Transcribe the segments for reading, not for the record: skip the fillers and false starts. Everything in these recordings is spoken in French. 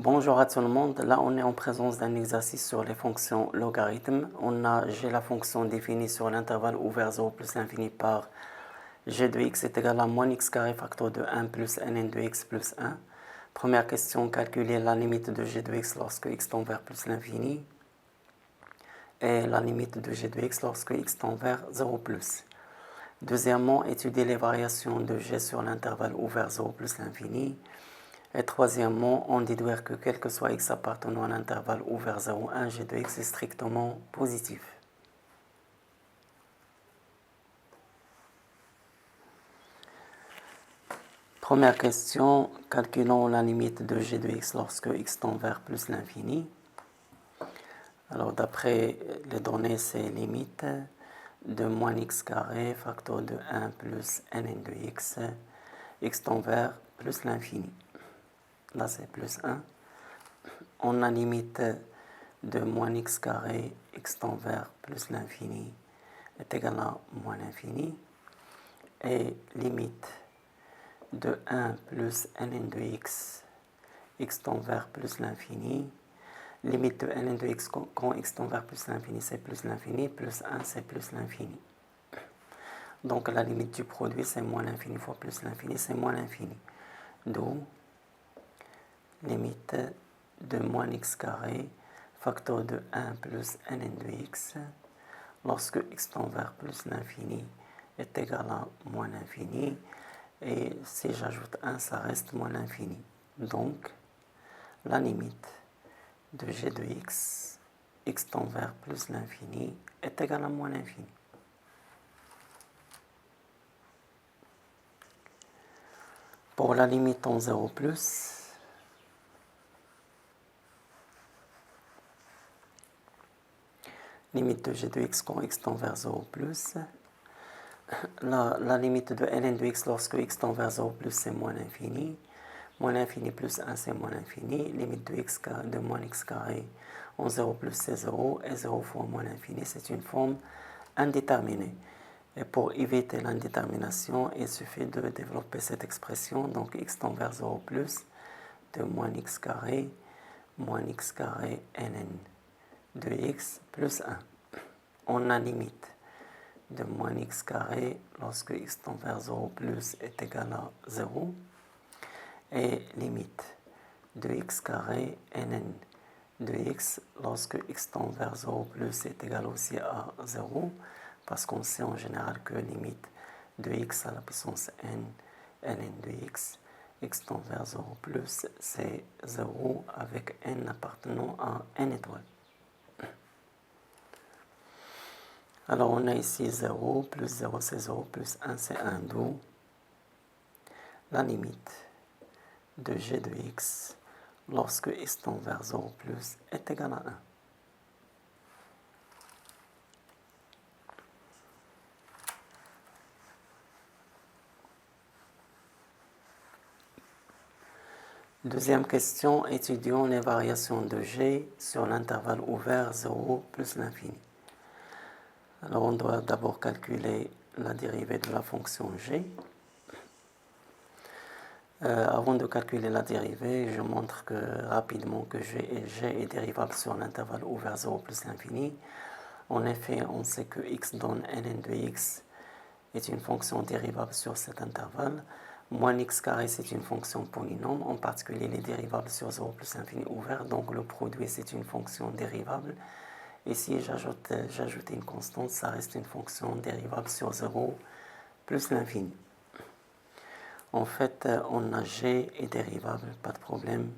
Bonjour à tout le monde, là on est en présence d'un exercice sur les fonctions logarithmes. J'ai la fonction définie sur l'intervalle ouvert 0 plus l'infini par g de x est égal à moins x carré facteur de 1 plus ln de x plus 1. Première question, calculer la limite de g de x lorsque x tend vers plus l'infini et la limite de g de x lorsque x tend vers 0 plus. Deuxièmement, étudier les variations de g sur l'intervalle ouvert 0 plus l'infini. Et troisièmement, on déduire que quel que soit x appartenant à l'intervalle ouvert 0, 1, g de x est strictement positif. Première question, calculons la limite de g de x lorsque x tend vers plus l'infini. Alors d'après les données, c'est limite de moins x carré facteur de 1 plus ln de x, x tend vers plus l'infini. Là c'est plus 1. On a limite de moins x carré, x tend vers plus l'infini, est égal à moins l'infini. Et limite de 1 plus ln de x, x tend vers plus l'infini. Limite de ln de x quand x tend vers plus l'infini, c'est plus l'infini, plus 1, c'est plus l'infini. Donc la limite du produit, c'est moins l'infini fois plus l'infini, c'est moins l'infini. D'où limite de moins x carré facteur de 1 plus ln de x lorsque x tend vers plus l'infini est égal à moins l'infini, et si j'ajoute 1 ça reste moins l'infini. Donc la limite de g de x, x tend vers plus l'infini est égal à moins l'infini. Pour la limite en 0 plus, limite de g de x quand x tend vers 0 plus, la limite de ln de x lorsque x tend vers 0 plus, c'est moins l'infini. Moins l'infini plus 1, c'est moins l'infini. Limite de x carré, de moins x carré en 0 plus, c'est 0. Et 0 fois moins l'infini, c'est une forme indéterminée. Et pour éviter l'indétermination, il suffit de développer cette expression. Donc x tend vers 0 plus de moins x carré ln de x plus 1. On a limite de moins x carré lorsque x tend vers 0 plus est égal à 0. Et limite de x carré ln de x lorsque x tend vers 0 plus est égal aussi à 0, parce qu'on sait en général que limite de x à la puissance n ln de x tend vers 0 plus, c'est 0 avec n appartenant à n étoile. Alors on a ici 0, plus 0 c'est 0, plus 1 c'est 1, d'où la limite de g de x lorsque x tend vers 0 plus est égal à 1. Deuxième question, étudions les variations de g sur l'intervalle ouvert 0 plus l'infini. Alors on doit d'abord calculer la dérivée de la fonction g. Avant de calculer la dérivée, je montre rapidement que g est dérivable sur l'intervalle ouvert 0 plus l'infini. En effet, on sait que x donne ln de x est une fonction dérivable sur cet intervalle. Moins x carré, c'est une fonction polynôme, en particulier les dérivables sur 0 plus l'infini ouvert, donc le produit, c'est une fonction dérivable. Et si j'ajoute une constante, ça reste une fonction dérivable sur 0 plus l'infini. En fait, on a g est dérivable, pas de problème,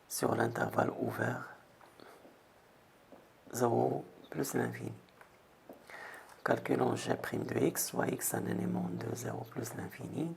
sur l'intervalle ouvert 0 plus l'infini. Calculons g' de x, soit x un élément de 0 plus l'infini.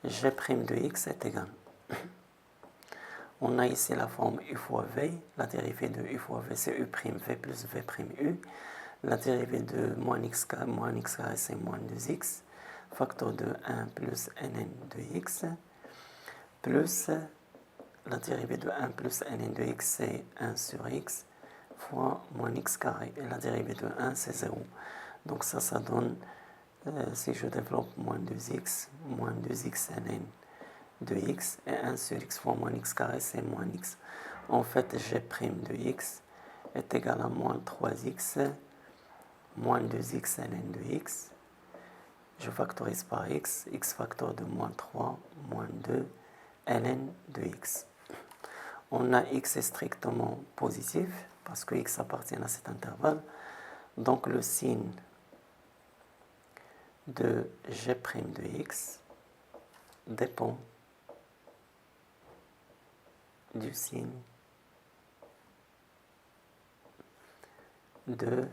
G' de x est égal. On a ici la forme u fois v. La dérivée de u fois v, c'est u' v plus v' u. La dérivée de moins x carré, c'est moins 2x. Facteur de 1 plus ln de x. Plus la dérivée de 1 plus ln de x, c'est 1 sur x. Fois moins x carré. Et la dérivée de 1, c'est 0. Donc ça donne, si je développe moins 2x ln de x, et 1 sur x fois moins x carré, c'est moins x. En fait, g' de x est égal à moins 3x, moins 2x ln de x. Je factorise par x facteur de moins 3, moins 2, ln de x. On a x est strictement positif, parce que x appartient à cet intervalle. Donc le signe de g' de x dépend du signe de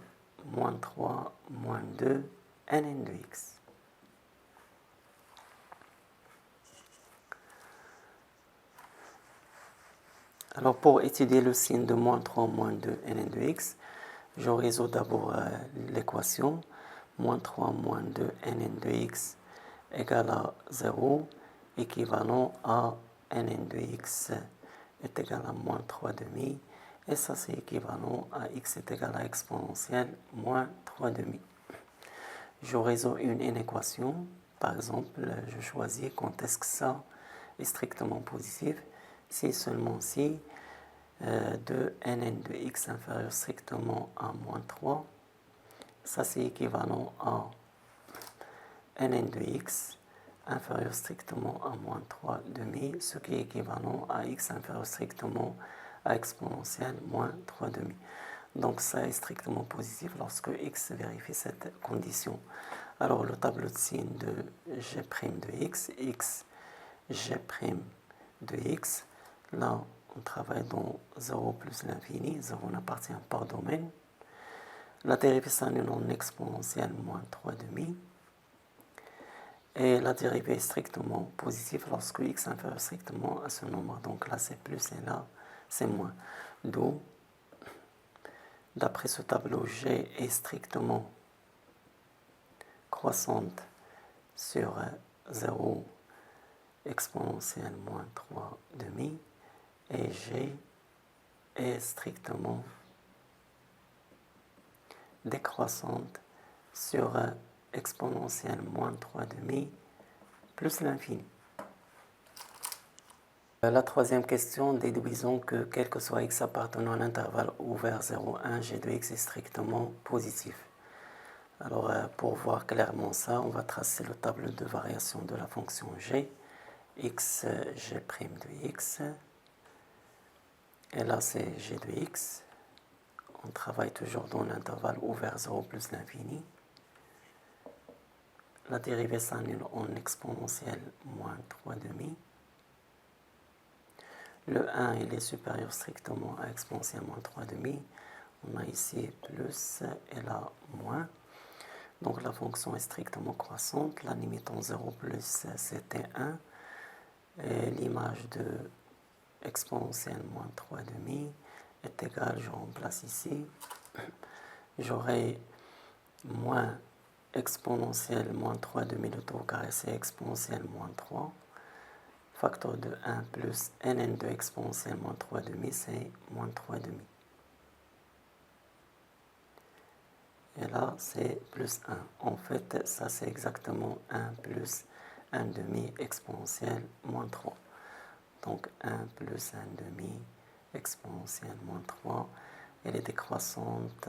moins 3, moins 2, ln de x. Alors pour étudier le signe de moins 3, moins 2, ln de x, je résous d'abord l'équation. Moins 3, moins 2, ln de x égale à 0, équivalent à ln de x est égal à moins 3 demi, et ça c'est équivalent à x est égal à exponentielle moins 3 demi. Je résous une inéquation, par exemple, je choisis quand est-ce que ça est strictement positif, si seulement si de ln de x inférieur strictement à moins 3, ça c'est équivalent à ln de x inférieur strictement à moins 3 demi, ce qui est équivalent à x inférieur strictement à exponentielle moins 3 demi. Donc ça est strictement positif lorsque x vérifie cette condition. Alors le tableau de signe de g' de x, g' de x, là on travaille dans 0 plus l'infini, 0 n'appartient pas au domaine. La dérivée s'annule en exponentielle moins 3 demi. Et la dérivée est strictement positive lorsque x inférieur strictement à ce nombre. Donc là c'est plus et là c'est moins. D'où, d'après ce tableau, g est strictement croissante sur 0 exponentielle moins 3 demi, et g est strictement décroissante sur exponentielle moins 3 demi plus l'infini. La troisième question, déduisons que quel que soit x appartenant à l'intervalle ouvert 0,1, g de x est strictement positif. Alors pour voir clairement ça, on va tracer le tableau de variation de la fonction g, x, g' de x, et là c'est g de x. On travaille toujours dans l'intervalle ouvert 0 plus l'infini. La dérivée s'annule en exponentielle moins 3 demi. Le 1 il est supérieur strictement à exponentielle moins 3 demi. On a ici plus et là moins. Donc la fonction est strictement croissante. La limite en 0 plus c'était 1. Et l'image de exponentielle moins 3 demi est égale, je remplace ici. J'aurai moins exponentielle moins 3 demi, le tout au carré c'est exponentielle moins 3. Facteur de 1 plus ln de exponentielle moins 3 demi, c'est moins 3 demi. Et là, c'est plus 1. En fait, ça c'est exactement 1 plus 1 demi exponentielle moins 3. Donc 1 plus 1 demi exponentielle moins 3, elle est décroissante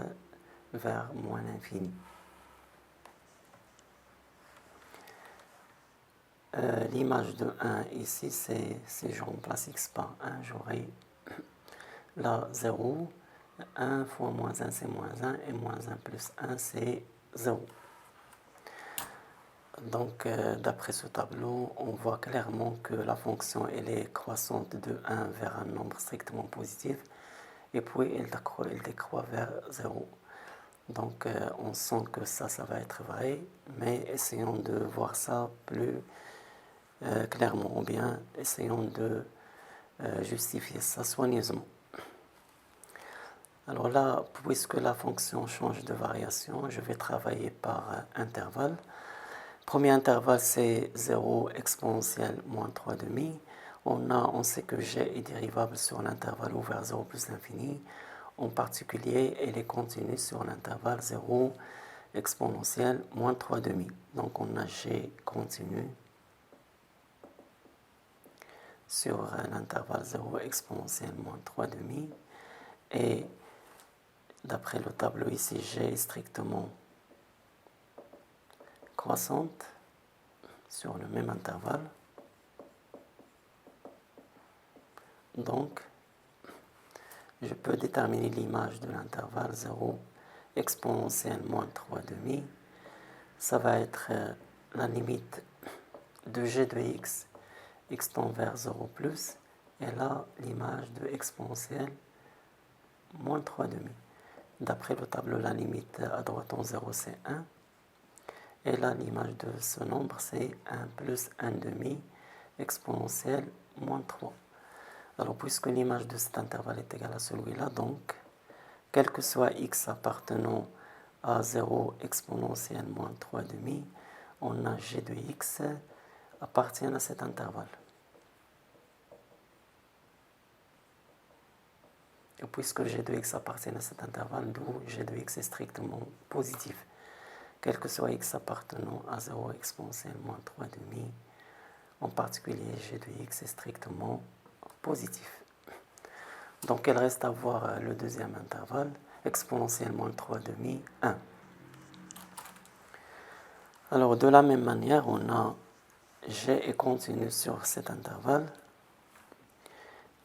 vers moins l'infini. L'image de 1 ici, c'est si je remplace x par 1, j'aurai là 0. 1 fois moins 1, c'est moins 1, et moins 1 plus 1, c'est 0. Donc, d'après ce tableau, on voit clairement que la fonction elle est croissante de 1 vers un nombre strictement positif, et puis elle décroît vers 0. Donc, on sent que ça va être vrai, mais essayons de voir ça plus clairement, ou bien essayons de justifier ça soigneusement. Alors là, puisque la fonction change de variation, je vais travailler par intervalle. Premier intervalle, c'est 0 exponentielle moins 3 demi. On sait que g est dérivable sur l'intervalle ouvert 0 plus l'infini. En particulier, elle est continue sur l'intervalle 0 exponentielle moins 3 demi. Donc on a g continu sur l'intervalle 0 exponentielle moins 3 demi. Et d'après le tableau ici, G est strictement croissante sur le même intervalle. Donc, je peux déterminer l'image de l'intervalle 0 exponentielle moins 3 demi. Ça va être la limite de g de x tend vers 0 plus, et là, l'image de exponentielle moins 3 demi. D'après le tableau, la limite à droite en 0, c'est 1. Et là, l'image de ce nombre, c'est 1 plus 1 demi exponentielle moins 3. Alors, puisque l'image de cet intervalle est égale à celui-là, donc, quel que soit x appartenant à 0 exponentielle moins 3 demi, on a g de x appartient à cet intervalle. Et puisque g de x appartient à cet intervalle, d'où g de x est strictement positif. Quel que soit x appartenant à 0 exponentielle moins 3 demi, en particulier g de x est strictement positif. Donc il reste à voir le deuxième intervalle, exponentielle moins 3 demi, 1. Alors de la même manière, on a g est continu sur cet intervalle,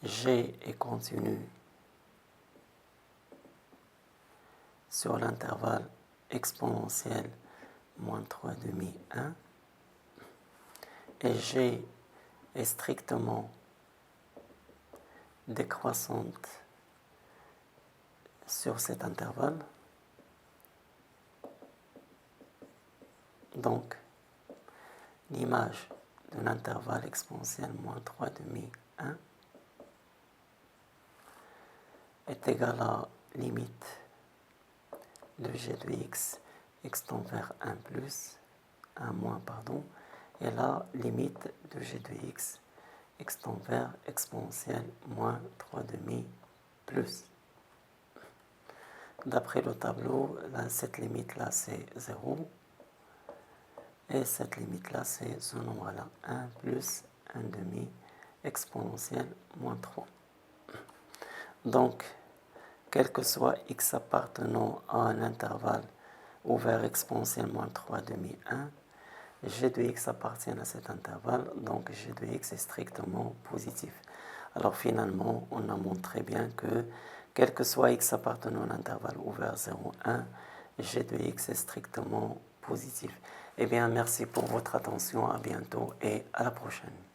g est continu sur l'intervalle exponentielle moins 3 demi 1, et g est strictement décroissante sur cet intervalle. Donc, l'image de l'intervalle exponentielle moins 3 demi 1 est égale à limite de g de x tend vers 1 plus, 1 moins, pardon, et la limite de g de x tend vers exponentielle moins 3 demi plus. D'après le tableau, là, cette limite-là, c'est 0. Et cette limite-là, c'est ce nombre-là, 1 plus 1 demi exponentielle moins 3. Donc, quel que soit x appartenant à un intervalle ouvert exponentielle moins 3 demi 1, g de x appartient à cet intervalle, donc g de x est strictement positif. Alors finalement, on a montré bien que quel que soit x appartenant à un intervalle ouvert 0, 1, g de x est strictement positif. Eh bien, merci pour votre attention, à bientôt et à la prochaine.